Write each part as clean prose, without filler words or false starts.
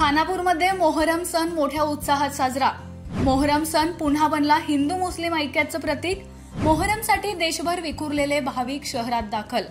खानापूरमध्ये मोहरम सण मोठ्या उत्साहात साजरा। मोहरम सण पुन्हा बनला हिंदू मुस्लिम ऐक्याचं प्रतीक। मोहरमसाठी देशभर विखुरलेले भाविक शहरात दाखल।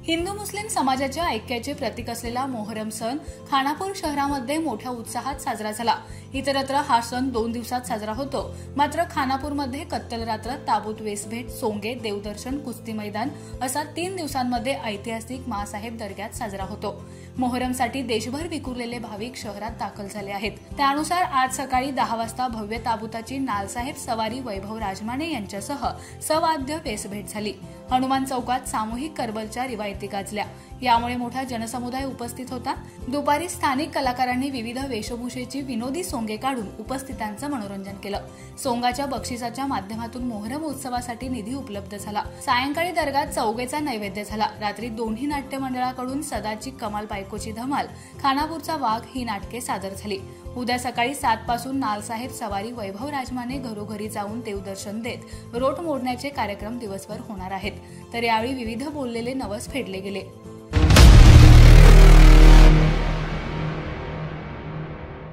हिंदू मुस्लिम समाजाच्या ऐक्याचे प्रतीक असलेला मोहरम सण खानापूर शहरामध्ये मोठ्या उत्साहात साजरा झाला। इतरत्र हा सण 2 दिवसात साजरा होतो, मात्र खानापूरमध्ये कत्तल रात्र, ताबूत वेशभेट, सोंगे, देवदर्शन, कुस्ती मैदान असा 3 दिवसांमध्ये ऐतिहासिक माँसाहेब दर्ग्यात साजरा होतो। मोहरमसाठी देशभर विखुरलेले भाविक शहरात दाखल झाले आहेत। त्यानुसार आज सकाळी 10 वाजता भव्य ताबूताची नालसाहेब सवारी वैभव राजमाने यांच्यासह सवाद्य वेशभेट झाली। हनुमान चौकात सामूहिक करबलच्या रिवायती गाजल्या। यामुळे मोठा जनसमुदाय उपस्थित होता। दुपारी स्थानिक कलाकारांनी विविध वेशभूषेची विनोदी सोंगे काढून उपस्थितांचं मनोरंजन केलं। सोंगाच्या बक्षिसाच्या माध्यमातून मोहरम उत्सवासाठी निधी उपलब्ध झाला। सायंकाळी दर्गात चौगेचा नैवेद्य झाला। रात्री दोन्ही नाट्य मंडळाकडून सदाची कमाल बायकोची धमाल, खानापूरचा वाघ ही नाटके सादर झाली। उद्या सकाळी 7 पासून नालसाहेब सवारी वैभव राजमाने घरोघरी जाऊन देवदर्शन देत रोट मोडण्याचे कार्यक्रम दिवसभर होणार आहेत। तर यावेळी विविध बोललेले नवस फेडले गेले।